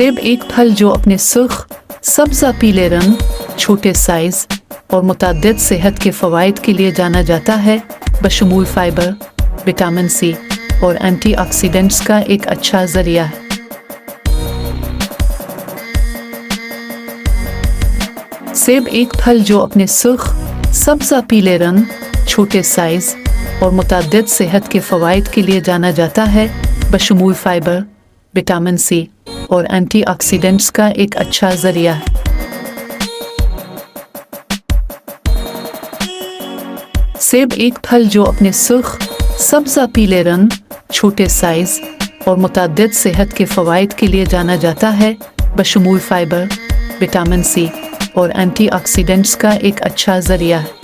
सेब एक फल जो अपने सुर्ख, सब्ज़ा पीले रंग, छोटे साइज़ और मुतअद्दिद सेहत के फ़वाइद के लिए जाना जाता है, बशमूल फाइबर, विटामिन सी और एंटीऑक्सीडेंट्स का एक अच्छा ज़रिया है। सेब एक फल जो अपने सुर्ख, सब्ज़ा पीले रंग, छोटे साइज़ और मुतअद्दिद सेहत के फ़वाइद के लिए जाना जाता है, बशमूल फाइबर, विटामिन सी और एंटीऑक्सीडेंट्स का एक अच्छा ज़रिया है। सेब एक फल जो अपने सुर्ख, सब्ज़ा पीले रंग, छोटे साइज़ और मुतअद्दिद सेहत के फ़वाइद के लिए जाना जाता है, बशमूल फाइबर, विटामिन सी और एंटीऑक्सीडेंट्स का एक अच्छा ज़रिया है।